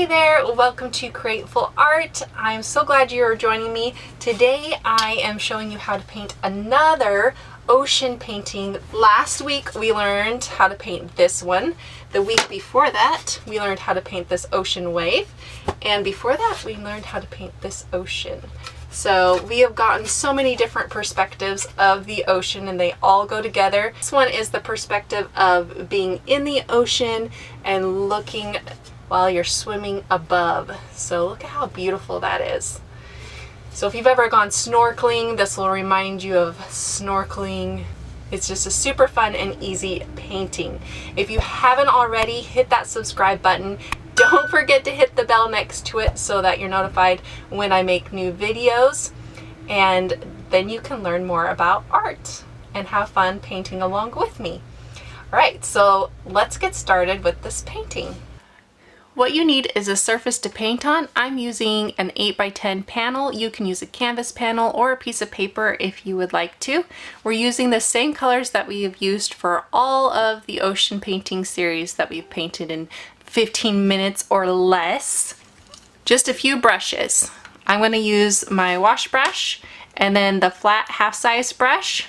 there, welcome to Playful Art. I'm so glad you're joining me. Today I am showing you how to paint another ocean painting. Last week we learned how to paint this one. The week before that we learned how to paint this ocean wave. And before that we learned how to paint this ocean. So we have gotten so many different perspectives of the ocean and they all go together. This one is the perspective of being in the ocean and looking while you're swimming above. So look at how beautiful that is. So if you've ever gone snorkeling, this will remind you of snorkeling. It's just a super fun and easy painting. If you haven't already, hit that subscribe button. Don't forget to hit the bell next to it so that you're notified when I make new videos. And then you can learn more about art and have fun painting along with me. All right, so let's get started with this painting. What you need is a surface to paint on. I'm using an 8x10 panel. You can use a canvas panel or a piece of paper if you would like to. We're using the same colors that we have used for all of the ocean painting series that we've painted in 15 minutes or less. Just a few brushes. I'm going to use my wash brush and then the flat half-size brush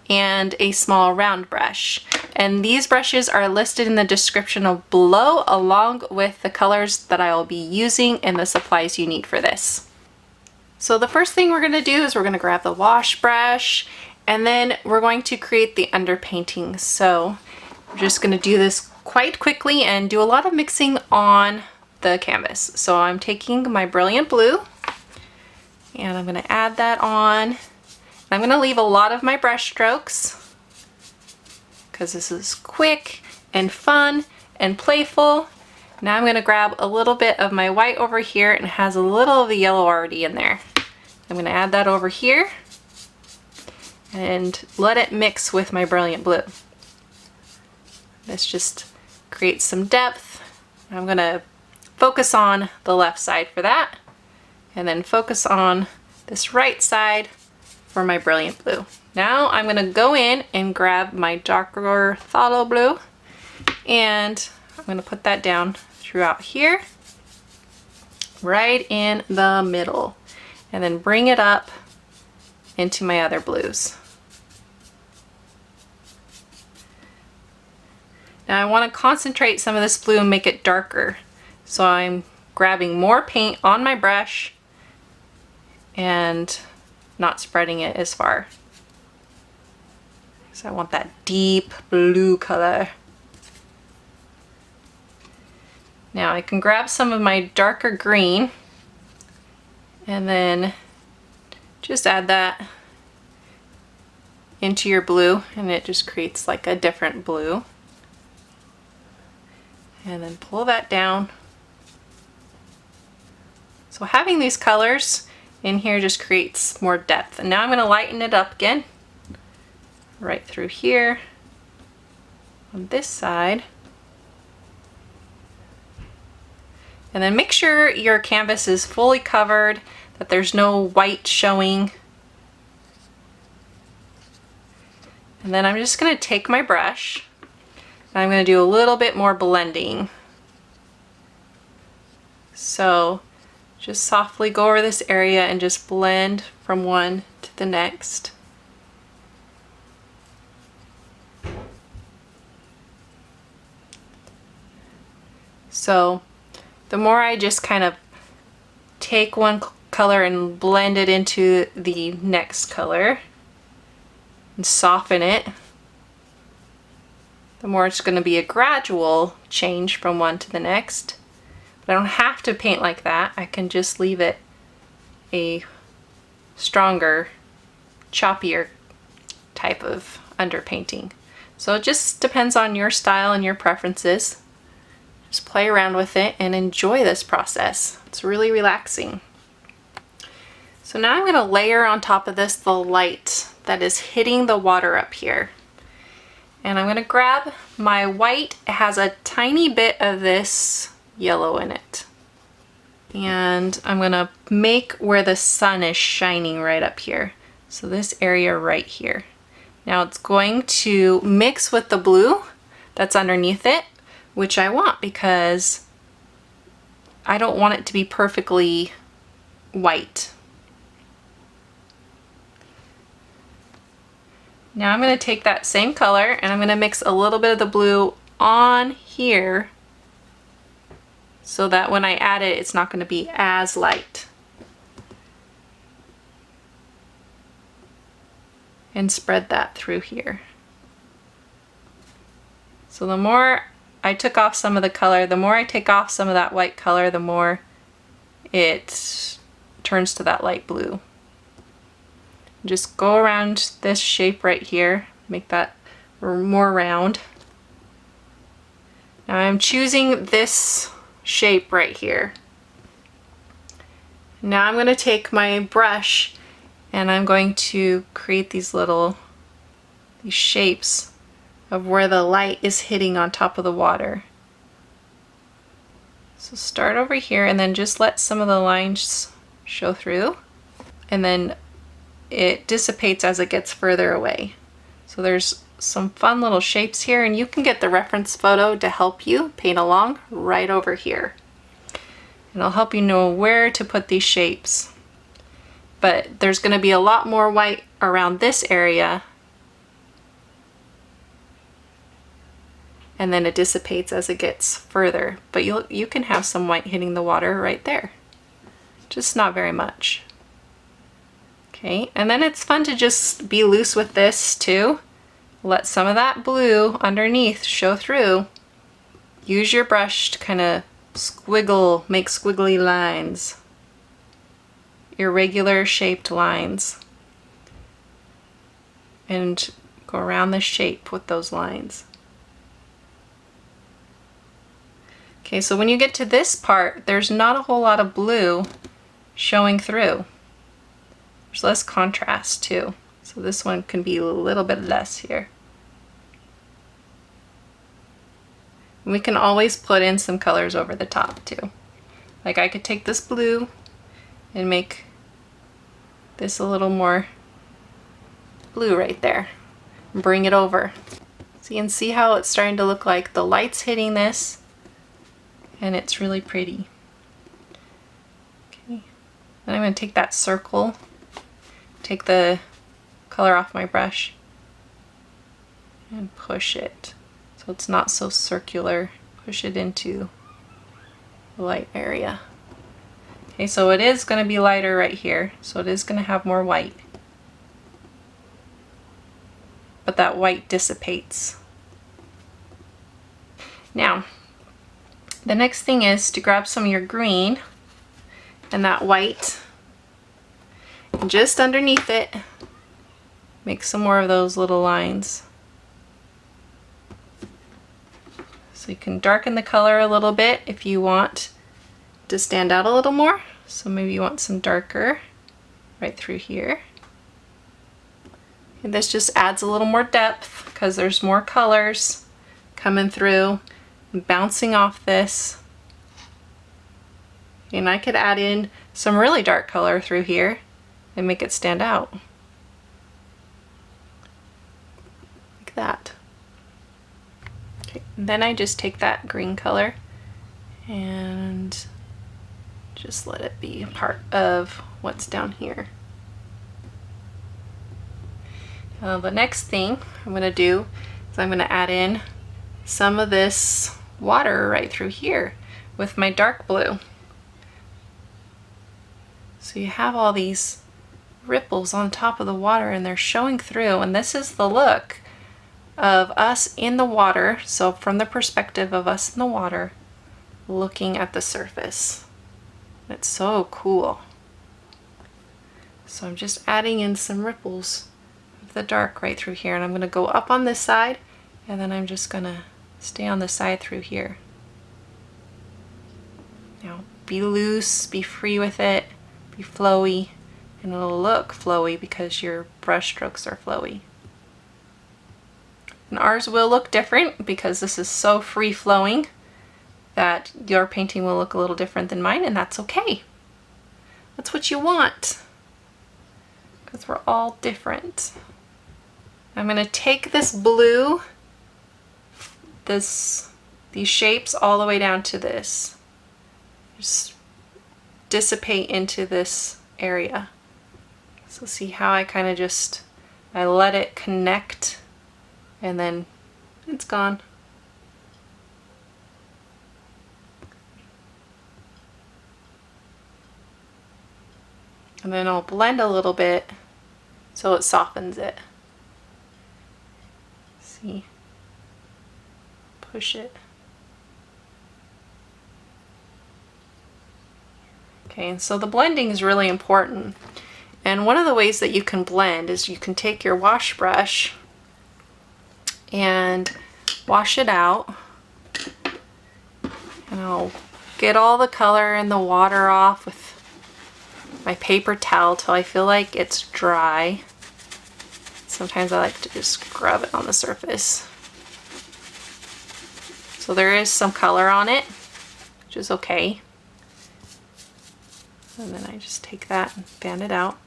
and a small round brush. And these brushes are listed in the description below along with the colors that I will be using and the supplies you need for this. So the first thing we're going to do is we're going to grab the wash brush and then we're going to create the underpainting. So we're just going to do this quite quickly and do a lot of mixing on the canvas. So I'm taking my brilliant blue and I'm going to add that on. I'm going to leave a lot of my brush strokes because this is quick and fun and playful. Now I'm going to grab a little bit of my white over here and it has a little of the yellow already in there. I'm going to add that over here and let it mix with my brilliant blue. This just creates some depth. I'm going to focus on the left side for that and then focus on this right side for my brilliant blue. Now I'm going to go in and grab my darker phthalo blue and I'm going to put that down throughout here, right in the middle, and then bring it up into my other blues. Now I want to concentrate some of this blue and make it darker. So I'm grabbing more paint on my brush and not spreading it as far. So I want that deep blue color. Now I can grab some of my darker green and then just add that into your blue and it just creates like a different blue. And then pull that down. So having these colors in here just creates more depth. And now I'm going to lighten it up again, right through here on this side. And then make sure your canvas is fully covered, that there's no white showing. And then I'm just going to take my brush and I'm going to do a little bit more blending. So just softly go over this area and just blend from one to the next. So the more I just kind of take one color and blend it into the next color and soften it, the more it's going to be a gradual change from one to the next. I don't have to paint like that. I can just leave it a stronger, choppier type of underpainting. So it just depends on your style and your preferences. Just play around with it and enjoy this process. It's really relaxing. So now I'm going to layer on top of this the light that is hitting the water up here. And I'm going to grab my white. It has a tiny bit of this yellow in it. And I'm going to make where the sun is shining right up here. So this area right here. Now it's going to mix with the blue that's underneath it, which I want because I don't want it to be perfectly white. Now I'm going to take that same color and I'm going to mix a little bit of the blue on here so that when I add it, it's not going to be as light. And spread that through here. So the more I took off some of the color, the more I take off some of that white color, the more it turns to that light blue. Just go around this shape right here, make that more round. Now I'm choosing this shape right here. Now I'm going to take my brush and I'm going to create these shapes of where the light is hitting on top of the water. So start over here and then just let some of the lines show through, and then it dissipates as it gets further away. So there's some fun little shapes here, and you can get the reference photo to help you paint along right over here. And it'll help you know where to put these shapes. But there's going to be a lot more white around this area, and then it dissipates as it gets further. But you can have some white hitting the water right there, just not very much. Okay, and then it's fun to just be loose with this too. Let some of that blue underneath show through. Use your brush to kind of make squiggly lines, irregular shaped lines, and go around the shape with those lines. Okay, so when you get to this part, there's not a whole lot of blue showing through. There's less contrast too. So this one can be a little bit less here. And we can always put in some colors over the top too. Like I could take this blue and make this a little more blue right there. And bring it over. So you can see how it's starting to look like the light's hitting this, and it's really pretty. Okay, then I'm going to take that circle, take the color off my brush, and push it so it's not so circular. Push it into the light area. Okay, so it is going to be lighter right here, so it is going to have more white. But that white dissipates. Now, the next thing is to grab some of your green and that white, and just underneath it, make some more of those little lines. So you can darken the color a little bit if you want to stand out a little more. So maybe you want some darker right through here. And this just adds a little more depth because there's more colors coming through and bouncing off this. And I could add in some really dark color through here and make it stand out. Like that. Okay, and then I just take that green color and just let it be a part of what's down here. The next thing I'm going to do is I'm going to add in some of this water right through here with my dark blue. So you have all these ripples on top of the water and they're showing through, and this is the look of us in the water. So from the perspective of us in the water looking at the surface. It's so cool. So I'm just adding in some ripples of the dark right through here, and I'm going to go up on this side, and then I'm just going to stay on the side through here. Now be loose, be free with it, be flowy, and it'll look flowy because your brush strokes are flowy. And ours will look different because this is so free flowing that your painting will look a little different than mine, and that's okay. That's what you want, because we're all different. I'm going to take this blue, these shapes all the way down to this, just dissipate into this area. So see how I kind of just, I let it connect and then it's gone. And then I'll blend a little bit so it softens it. See? Push it. Okay, and so the blending is really important. And one of the ways that you can blend is you can take your wash brush and wash it out. And I'll get all the color and the water off with my paper towel till I feel like it's dry. Sometimes I like to just scrub it on the surface. So there is some color on it, which is okay. And then I just take that and fan it out.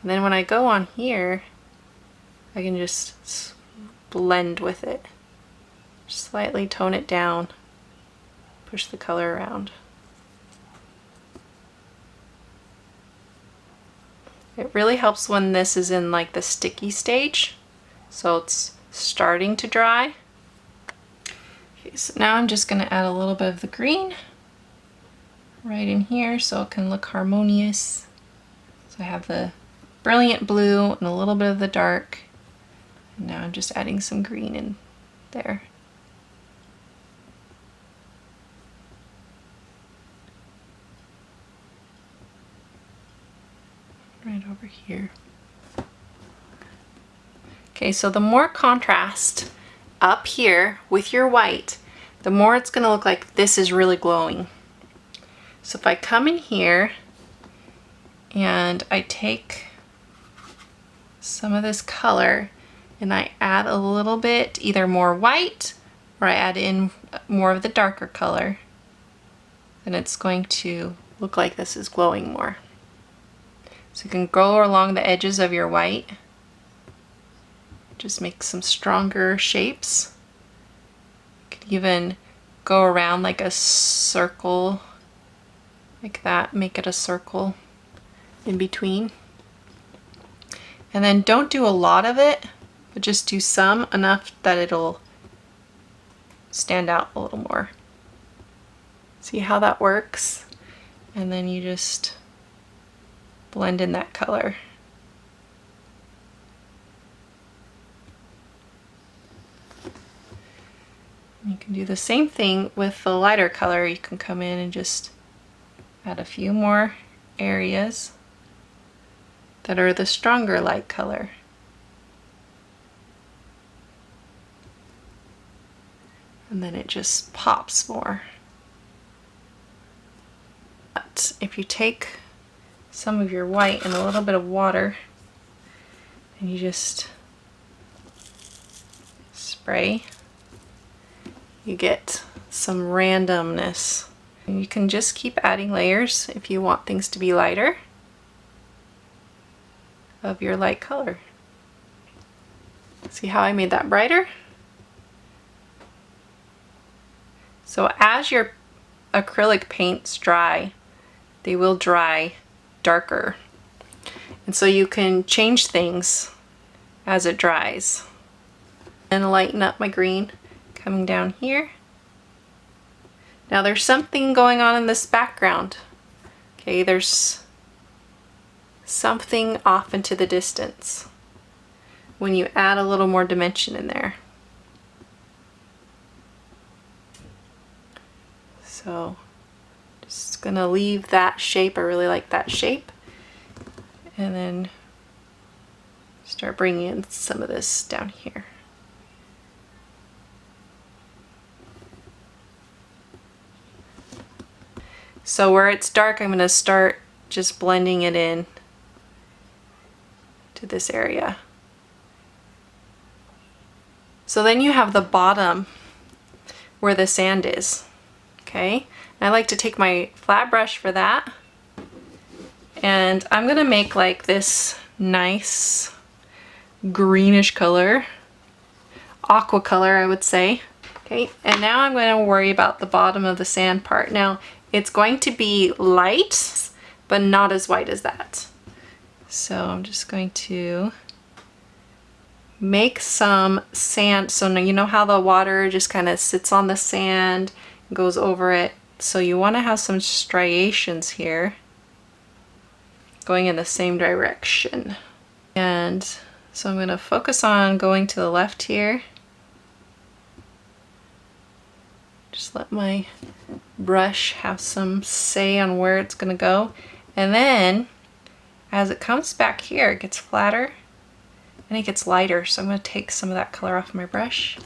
And then when I go on here, I can just blend with it. Just slightly tone it down, push the color around. It really helps when this is in like the sticky stage, so it's starting to dry. Okay, so now I'm just going to add a little bit of the green right in here so it can look harmonious. So I have the brilliant blue and a little bit of the dark. And now I'm just adding some green in there. Right over here. Okay, so the more contrast up here with your white, the more it's going to look like this is really glowing. So if I come in here and I take some of this color and I add a little bit, either more white or I add in more of the darker color, then it's going to look like this is glowing more. So you can go along the edges of your white, just make some stronger shapes. You could even go around like a circle, like that, make it a circle in between. And then don't do a lot of it, but just do some, enough that it'll stand out a little more. See how that works? And then you just blend in that color. You can do the same thing with the lighter color. You can come in and just add a few more areas that are the stronger light color. And then it just pops more. But if you take some of your white and a little bit of water and you just spray, you get some randomness. And you can just keep adding layers if you want things to be lighter of your light color. See how I made that brighter? So as your acrylic paints dry, they will dry darker. And so you can change things as it dries. And lighten up my green coming down here. Now there's something going on in this background. Okay, there's something off into the distance when you add a little more dimension in there. So just gonna leave that shape. I really like that shape. And then start bringing in some of this down here. So where it's dark, I'm gonna start just blending it in to this area. So then you have the bottom where the sand is. Okay, and I like to take my flat brush for that, and I'm gonna make like this nice greenish color, aqua color I would say. Okay, Okay, and now I'm going to worry about the bottom of the sand part. Now, it's going to be light, but not as white as that. So I'm just going to make some sand. So now you know how the water just kind of sits on the sand and goes over it. So you want to have some striations here going in the same direction. And so I'm going to focus on going to the left here. Just let my brush have some say on where it's going to go. And then as it comes back here, it gets flatter and it gets lighter. So I'm going to take some of that color off my brush.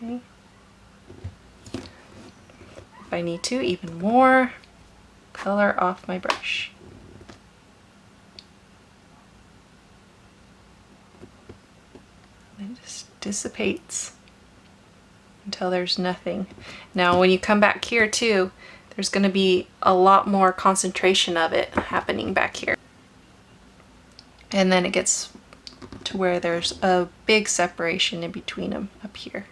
Okay. If I need to, even more color off my brush. And it just dissipates until there's nothing. Now when you come back here too, there's going to be a lot more concentration of it happening back here. And then it gets to where there's a big separation in between them up here.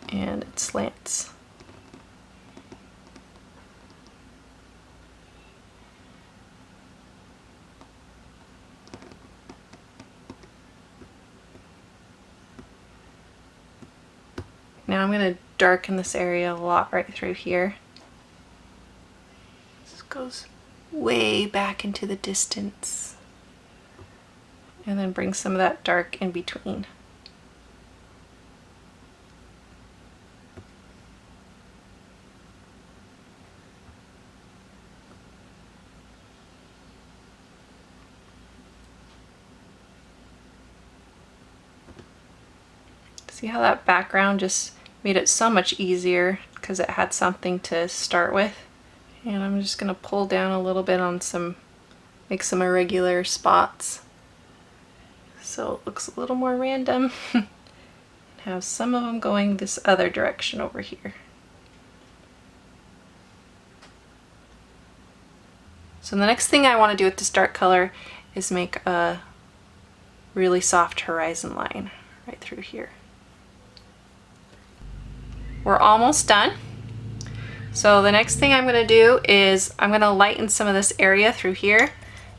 And it slants. Now I'm going to darken this area a lot right through here. This goes way back into the distance. And then bring some of that dark in between. See how that background just made it so much easier because it had something to start with. And I'm just going to pull down a little bit on some, make some irregular spots so it looks a little more random. And have some of them going this other direction over here. So the next thing I want to do with this dark color is make a really soft horizon line right through here. We're almost done. So the next thing I'm going to do is I'm going to lighten some of this area through here.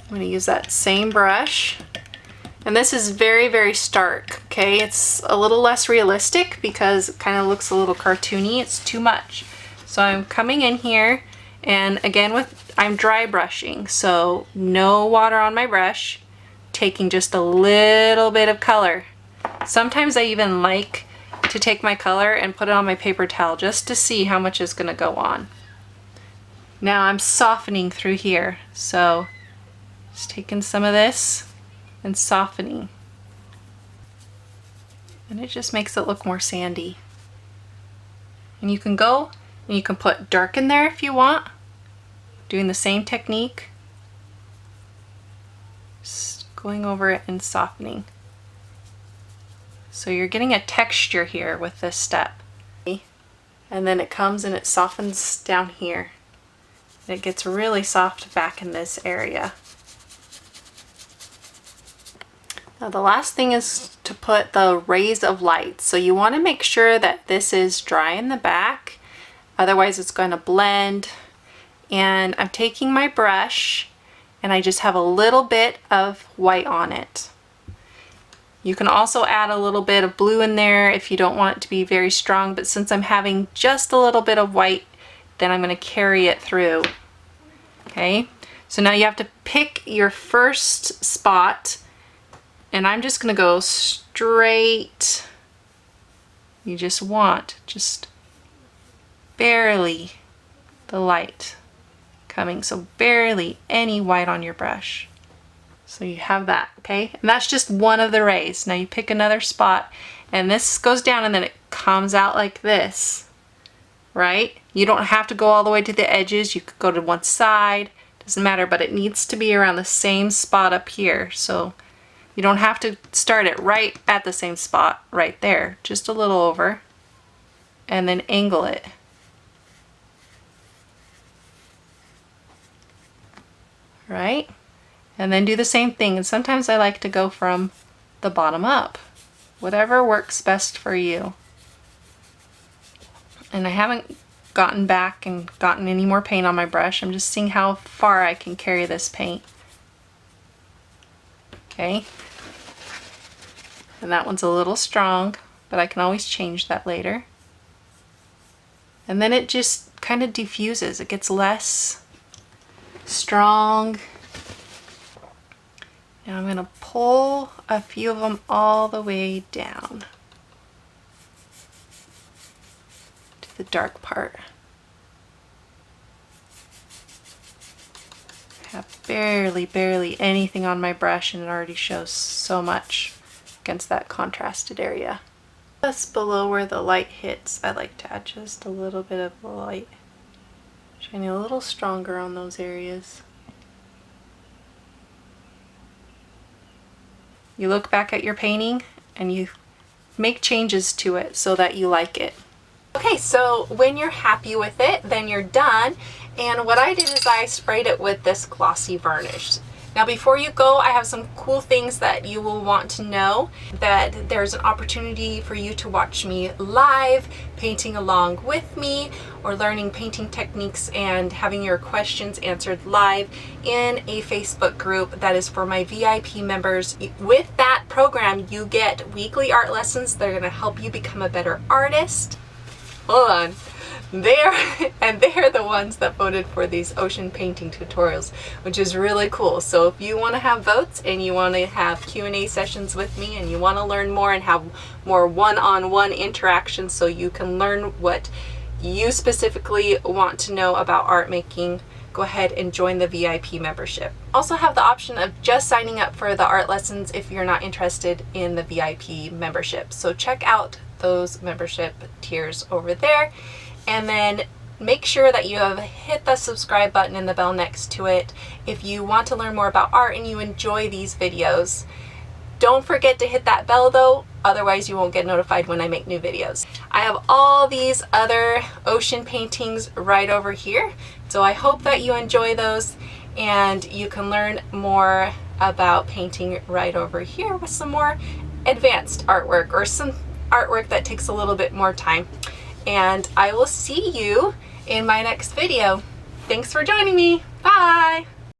I'm going to use that same brush. And this is very, very stark, okay? It's a little less realistic because it kind of looks a little cartoony. It's too much. So I'm coming in here and again I'm dry brushing. So no water on my brush, taking just a little bit of color. Sometimes I even like to take my color and put it on my paper towel just to see how much is going to go on. Now I'm softening through here, so just taking some of this and softening, and it just makes it look more sandy. And you can go and you can put dark in there if you want, doing the same technique, just going over it and softening. So you're getting a texture here with this step. And then it comes and it softens down here. It gets really soft back in this area. Now the last thing is to put the rays of light. So you want to make sure that this is dry in the back, otherwise it's going to blend. And I'm taking my brush and I just have a little bit of white on it. You can also add a little bit of blue in there if you don't want it to be very strong, but since I'm having just a little bit of white, then I'm going to carry it through. Okay, so now you have to pick your first spot, and I'm just going to go straight. You just want just barely the light coming, so barely any white on your brush. So you have that, okay? And that's just one of the rays. Now you pick another spot and this goes down and then it comes out like this, right? You don't have to go all the way to the edges. You could go to one side, doesn't matter, but it needs to be around the same spot up here. So you don't have to start it right at the same spot right there, just a little over, and then angle it. Right? And then do the same thing. And sometimes I like to go from the bottom up. Whatever works best for you. And I haven't gotten back and gotten any more paint on my brush. I'm just seeing how far I can carry this paint. Okay. And that one's a little strong, but I can always change that later. And then it just kind of diffuses. It gets less strong. Now I'm going to pull a few of them all the way down to the dark part. I have barely anything on my brush, and it already shows so much against that contrasted area. Just below where the light hits, I like to add just a little bit of the light, shining a little stronger on those areas. You look back at your painting and you make changes to it so that you like it. Okay, so when you're happy with it, then you're done. And what I did is I sprayed it with this glossy varnish. Now before you go, I have some cool things that you will want to know. That there's an opportunity for you to watch me live, painting along with me, or learning painting techniques and having your questions answered live in a Facebook group that is for my VIP members. With that program, you get weekly art lessons that are going to help you become a better artist. Hold on. They're the ones that voted for these ocean painting tutorials, which is really cool. So if you want to have votes and you want to have Q&A sessions with me and you want to learn more and have more one-on-one interaction so you can learn what you specifically want to know about art making, go ahead and join the VIP membership. Also have the option of just signing up for the art lessons if you're not interested in the VIP membership. So check out those membership tiers over there. And then make sure that you have hit the subscribe button and the bell next to it if you want to learn more about art and you enjoy these videos. Don't forget to hit that bell though, otherwise you won't get notified when I make new videos. I have all these other ocean paintings right over here, so I hope that you enjoy those and you can learn more about painting right over here with some more advanced artwork or some artwork that takes a little bit more time. And I will see you in my next video. Thanks for joining me. Bye!